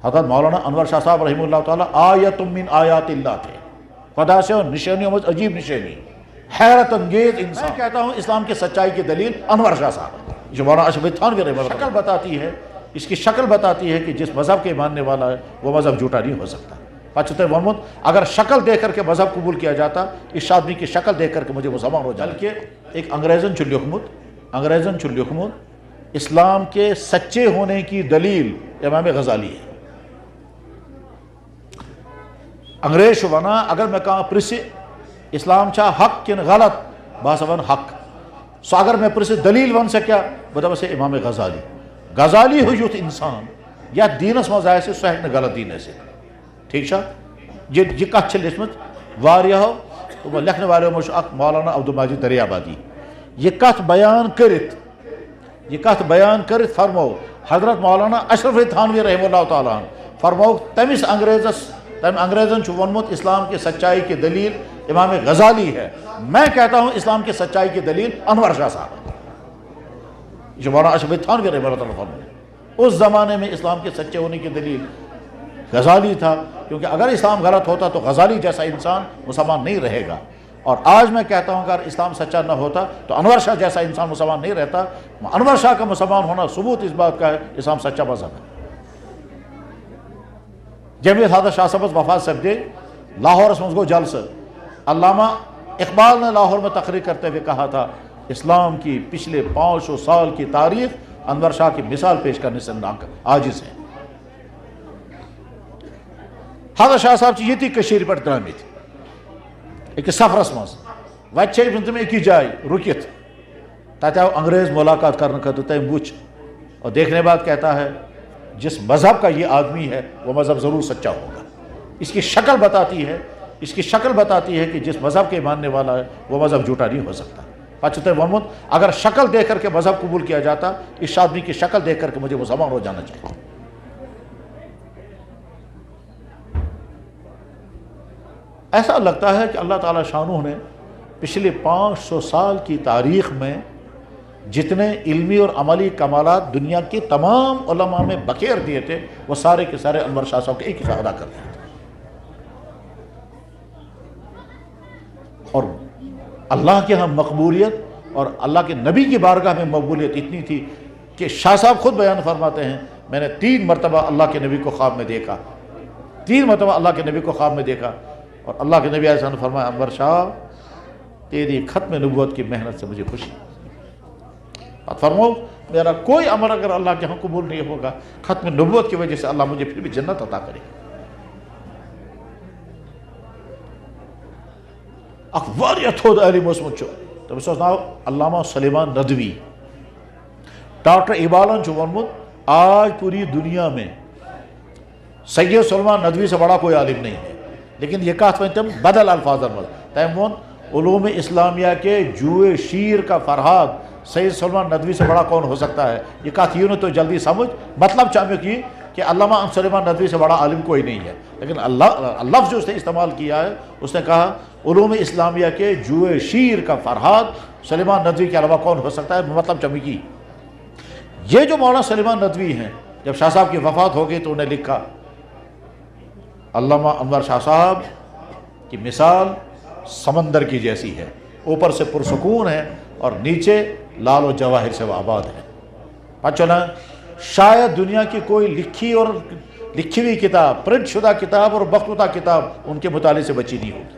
हज़रत मौलाना अनवर शाह साहब रहमतुल्लाह ताला आयतुम मिन आयातिल्लाह थे, खुदा से और निशानियों में अजीब निशानी, हैरत अंगेज इंसान। मैं कहता हूँ इस्लाम की सच्चाई की दलील अनवर शाह साहब, जो मौलाना अशरफ थानवी रहमतुल्लाह शक्ल बताती है, इसकी शक्ल बताती है कि जिस मज़हब के मानने वाला है वो मज़हब झूठा नहीं हो सकता। पचहत्तर मोहम्मद अगर शक्ल देख करके मज़हब कबूल किया जाता, इस आदमी की शक्ल देख करके मुझे मुसलमान हो जाए। बल्कि एक अंग्रेज़न चुल्ली हुकूमत इस्लाम के सच्चे होने की दलील इमाम गज़ाली है। अंग्रेज शुबाना अगर मैं कहा प्रिस इस्लाम छा हक किन गलत बासवन हक, सो अगर मैं प्रिस दलील वन से क्या बता से इमाम गज़ाली हो युथ इंसान या दीनस मज आए सह हेक गलत दीन से ठीक छा यह कथ लिखमत वारियाहो तो लिखने वाले मौलाना अब्दुल माजिद दरियाबादी यह कथ बयान कर फरमो हजरत मौलाना अशरफ थानवी रहमतुल्लाह ताला फरमो तमिस अंग्रेज़न वोनमुत इस्लाम की सच्चाई की दलील इमाम गज़ाली है। मैं कहता हूँ इस्लाम की सच्चाई की दलील अनवर शाह साहब, जो मौलाना अशरफ थानवी रहमतुल्लाह ताला। उस ज़माने में इस्लाम के सच्चे होने की दलील गज़ाली था, क्योंकि अगर इस्लाम गलत होता तो गज़ाली जैसा इंसान मुसलमान नहीं रहेगा। और आज मैं कहता हूँ अगर इस्लाम सच्चा न होता तो अनवर शाह जैसा इंसान मुसलमान नहीं रहता। अनवर शाह का मुसलमान होना सबूत इस बात का है इस्लाम सच्चा मज़हब है। जमीयत हादर शाह सबस वफात सब्दे लाहौर मज गो जलस, अल्लामा इकबाल ने लाहौर में तकरीर करते हुए कहा था इस्लाम की पिछले 500 साल की तारीख अनवर शाह की मिसाल पेश करने से आजिज़ है। हादर शाह साहब ये कशीर पर द्रामित एक सफरस मज वह तुम एक जाय रुकित तत आव अंग्रेज मुलाकात करने खतर तम वुच और देखने बाद कहता है जिस मज़हब का ये आदमी है वो मज़हब ज़रूर सच्चा होगा। इसकी शक्ल बताती है कि जिस मज़हब के मानने वाला है वो मज़हब झूठा नहीं हो सकता। पचहत्तर मोहम्मद अगर शक्ल देख करके मज़हब कबूल किया जाता, इस आदमी की शक्ल देख करके मुझे मुसलमान हो जाना चाहिए। ऐसा लगता है कि अल्लाह ताला शानू ने पिछले 500 साल की तारीख़ में जितने इल्मी और अमली कमालात दुनिया के तमाम उलमा में बखेर दिए थे वो सारे के सारे अनवर शाह साहब के एक ही अदा कर दिया था। और अल्लाह के यहाँ मकबूलियत और अल्लाह के नबी की बारगाह में मकबूलियत इतनी थी कि शाह साहब खुद बयान फरमाते हैं मैंने 3 मरतबा अल्लाह के नबी को ख्वाब में देखा, 3 मरतबा अल्लाह के नबी को ख्वाब में देखा। और अल्लाह के नबी ने फरमाया अनवर शाह तेरी ख़त्म नबूवत की मेहनत से मुझे खुशी। फरमाओ मेरा कोई अमल अगर अल्लाह के यहाँ कबूल नहीं होगा, ख़त्म नबूवत की वजह से अल्लाह मुझे फिर भी जन्नत अता करे। तमिस नाव अल्लामा सलेमान नदवी। डॉक्टर इबालन वोनमुत आज पूरी दुनिया में सैयद सलमान नदवी से बड़ा कोई आलिम नहीं है, लेकिन यह कथ वन तम बदल अल्फाजन मज तम वो उलूम इस्लामिया के जुए शीर का फरहाद सैयद सलमान नदवी से बड़ा कौन हो सकता है। ये कथ यूँ तो जल्दी समझ मतलब चाहे कि अल्लामा सलेमान नदवी से बड़ा आलिम कोई नहीं है, लेकिन लफ्ज़ जो उसने इस्तेमाल किया है उसने कहा उलूम इस्लामिया के जुए शीर का फरहाद सलेमान नदवी के अलावा कौन हो सकता है। मतलब चमकी ये जो मौलाना सलेमान नदवी हैं जब शाह साहब की वफ़ात हो गई तो उन्हें लिखा अल्लामा अनवर शाह साहब की मिसाल समंदर की जैसी है, ऊपर से पुरसकून है और नीचे लाल और जवाहिर से आबाद है। पचना शायद दुनिया की कोई लिखी हुई किताब, प्रिंट शुदा किताब और बख्तुता किताब उनके मुताले से बची नहीं होगी।